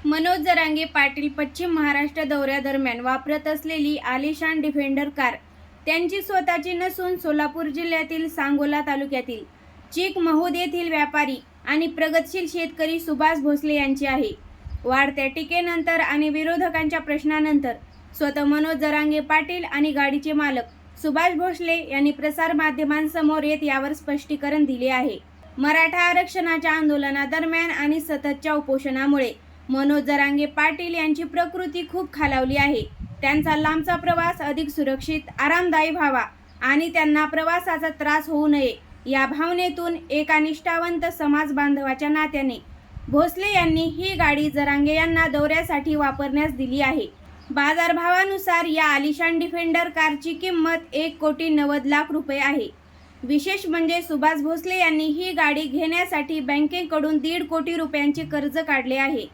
मनोज जरांगे पाटील पश्चिम महाराष्ट्र दौऱ्यादरम्यान वापरत असलेली आलिशान डिफेंडर कार त्यांची स्वतःची नसून सोलापूर जिल्ह्यातील सांगोला तालुक्यातील चिकमहूद येथील व्यापारी आणि प्रगतशील शेतकरी सुभाष भोसले यांची आहे। वाढत्या टीकेनंतर आणि विरोधकांच्या प्रश्नानंतर स्वतः मनोज जरांगे पाटील आणि गाडीचे मालक सुभाष भोसले यांनी प्रसार माध्यमांसमोर येत यावर स्पष्टीकरण दिले आहे। मराठा आरक्षणाच्या आंदोलनादरम्यान आणि सततच्या उपोषणामुळे मनोज जरांगे पाटील यांची प्रकृती खूप खालावली आहे। त्यांचा लांबचा प्रवास अधिक सुरक्षित आरामदायी व्हावा आणि त्यांना प्रवासाचा त्रास होऊ नये या भावनेतून एका निष्ठावंत समाज बांधवाच्या नात्याने भोसले यांनी ही गाडी जरांगे यांना दौऱ्यासाठी वापरण्यास दिली आहे। बाजारभावानुसार या आलिशान डिफेंडर कारची किंमत 1,90,00,000 रुपये आहे। विशेष म्हणजे सुभाष भोसले यांनी ही गाडी घेण्यासाठी बँकेकडून 1.5 कोटी रुपयांचे कर्ज काढले आहे।